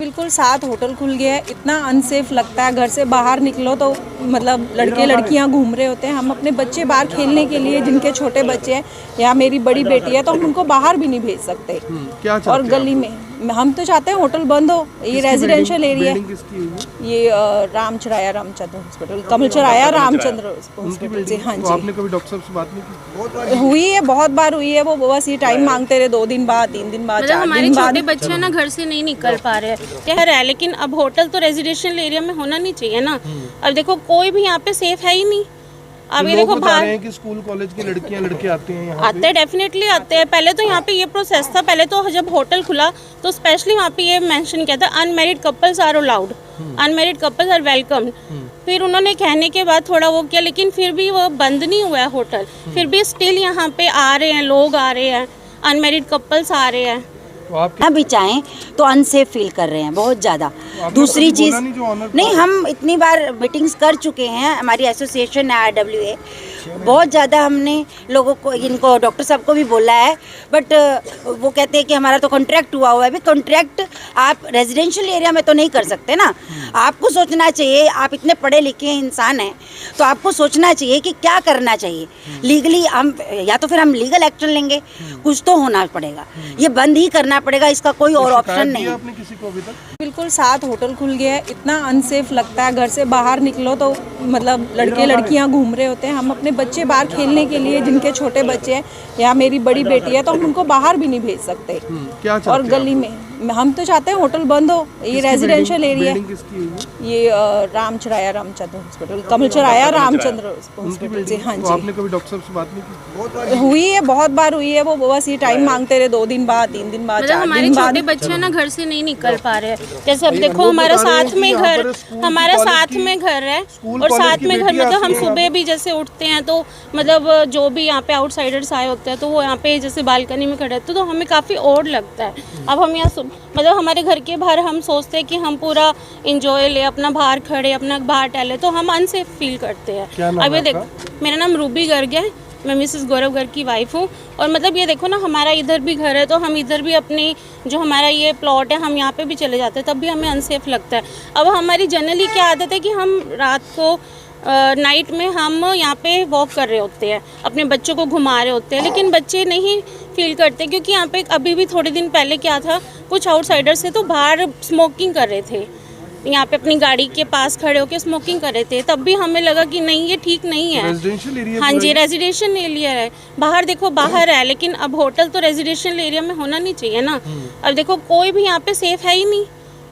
बिल्कुल साथ होटल खुल गया है, इतना अनसेफ लगता है। घर से बाहर निकलो तो मतलब लड़के लड़कियां घूम रहे होते हैं। हम अपने बच्चे बाहर खेलने के लिए, जिनके छोटे बच्चे हैं या मेरी बड़ी बेटी है, तो हम उनको बाहर भी नहीं भेज सकते। क्या और गली में हम तो चाहते हैं होटल बंद हो। ये रेजिडेंशियल एरिया है, ये रामचराया रामचंद्र हॉस्पिटल, कमलचराया रामचंद्र हॉस्पिटल से। हाँ जी, आपने कभी डॉक्टर साहब से बात नहीं की? हुई है, बहुत बार हुई है। वो बस ये टाइम मांगते रहे, 2 दिन बाद, 3 दिन बाद, 4 हमारे दिन बाद। छोटे बच्चे ना घर से नहीं निकल पा रहे कह रहे हैं, लेकिन अब होटल तो रेजिडेंशियल एरिया में होना नहीं चाहिए ना। अब देखो कोई भी यहाँ पे सेफ है ही नहीं। अब ये देखो बाहर हैं कि स्कूल कॉलेज की लड़कियां लड़के आते हैं यहाँ आते हैं, डेफिनेटली आते हैं। पहले तो यहाँ पे ये प्रोसेस था, पहले तो जब होटल खुला तो स्पेशली वहाँ पे ये मेंशन किया था unmarried couples are allowed, unmarried couples are welcome. फिर उन्होंने कहने के बाद थोड़ा वो किया, लेकिन फिर भी वो बंद नहीं हुआ है होटल। फिर भी स्टिल यहाँ पे आ रहे हैं लोग, आ रहे हैं अनमैरिड कपल्स आ रहे हैं। ना भी चाहें तो अनसेफ फील कर रहे हैं बहुत ज़्यादा। दूसरी चीज़ नहीं, हम इतनी बार मीटिंग्स कर चुके हैं, हमारी एसोसिएशन है RWA, बहुत ज़्यादा हमने लोगों को, इनको डॉक्टर साहब को भी बोला है, बट वो कहते हैं कि हमारा तो कॉन्ट्रैक्ट हुआ है। अभी कॉन्ट्रैक्ट आप रेजिडेंशियल एरिया में तो नहीं कर सकते ना। आपको सोचना चाहिए, आप इतने पढ़े लिखे इंसान हैं तो आपको सोचना चाहिए कि क्या करना चाहिए लीगली। हम या तो फिर हम लीगल एक्शन लेंगे, कुछ तो होना पड़ेगा, ये बंद ही करना पड़ेगा, इसका कोई और ऑप्शन नहीं है। आपने किसी को अभी तक? बिल्कुल साथ होटल खुल गया है, इतना अनसेफ लगता है। घर से बाहर निकलो तो मतलब लड़के लड़कियां घूम रहे होते हैं। हम अपने बच्चे बाहर खेलने के लिए, जिनके छोटे बच्चे हैं या मेरी बड़ी बेटी है, तो हम उनको बाहर भी नहीं भेज सकते। क्या और गली में हम तो चाहते हैं होटल बंद हो। ये रेजिडेंशियल एरिया है, ये रामचराया रामचंद्र हॉस्पिटल, कमलचराया रामचंद्र हॉस्पिटल से। हाँ जी, आपने कभी डॉक्टर साहब से बात नहीं की? हुई है, बहुत बार हुई है। वो बस ये टाइम मांगते रहे, 2 दिन बाद, 3 दिन बाद, 4 हमारे दिन बाद। छोटे बच्चे ना घर से नहीं निकल पा रहे। जैसे अब देखो हमारा साथ में घर, हमारा साथ में घर है, और साथ में घर में तो हम सुबह भी जैसे उठते हैं तो मतलब जो भी यहाँ पे आउटसाइडर्स आए होते हैं तो वो यहाँ पे जैसे बालकनी में खड़े होते हैं, तो हमें काफ़ी ऑड लगता है। अब हम यहाँ मतलब हमारे घर के बाहर हम सोचते हैं कि हम पूरा इंजॉय ले, अपना बाहर खड़े, अपना बाहर टहले, तो हम अनसेफ फील करते हैं। अब ये देखो, मेरा नाम रूबी गर्ग है, मैं मिसेस गौरव गर्ग की वाइफ हूँ। और मतलब ये देखो ना, हमारा इधर भी घर है तो हम इधर भी अपनी जो हमारा ये प्लॉट है, हम यहाँ पे भी चले जाते हैं, तब भी हमें अनसेफ लगता है। अब हमारी जनरली क्या आदत है कि हम रात को नाइट में हम यहाँ पे वॉक कर रहे होते हैं, अपने बच्चों को घुमा रहे होते हैं, लेकिन बच्चे नहीं फील करते, क्योंकि यहाँ पे अभी भी थोड़े दिन पहले क्या था, कुछ आउटसाइडर्स थे तो बाहर स्मोकिंग कर रहे थे, यहाँ पे अपनी गाड़ी के पास खड़े होकर स्मोकिंग कर रहे थे। तब भी हमें लगा कि नहीं, ये ठीक नहीं है। हाँ जी, रेजिडेंशियल एरिया है, बाहर देखो बाहर है, लेकिन अब होटल तो रेजिडेंशियल एरिया में होना नहीं चाहिए ना। अब देखो कोई भी यहाँ पे सेफ है ही नहीं।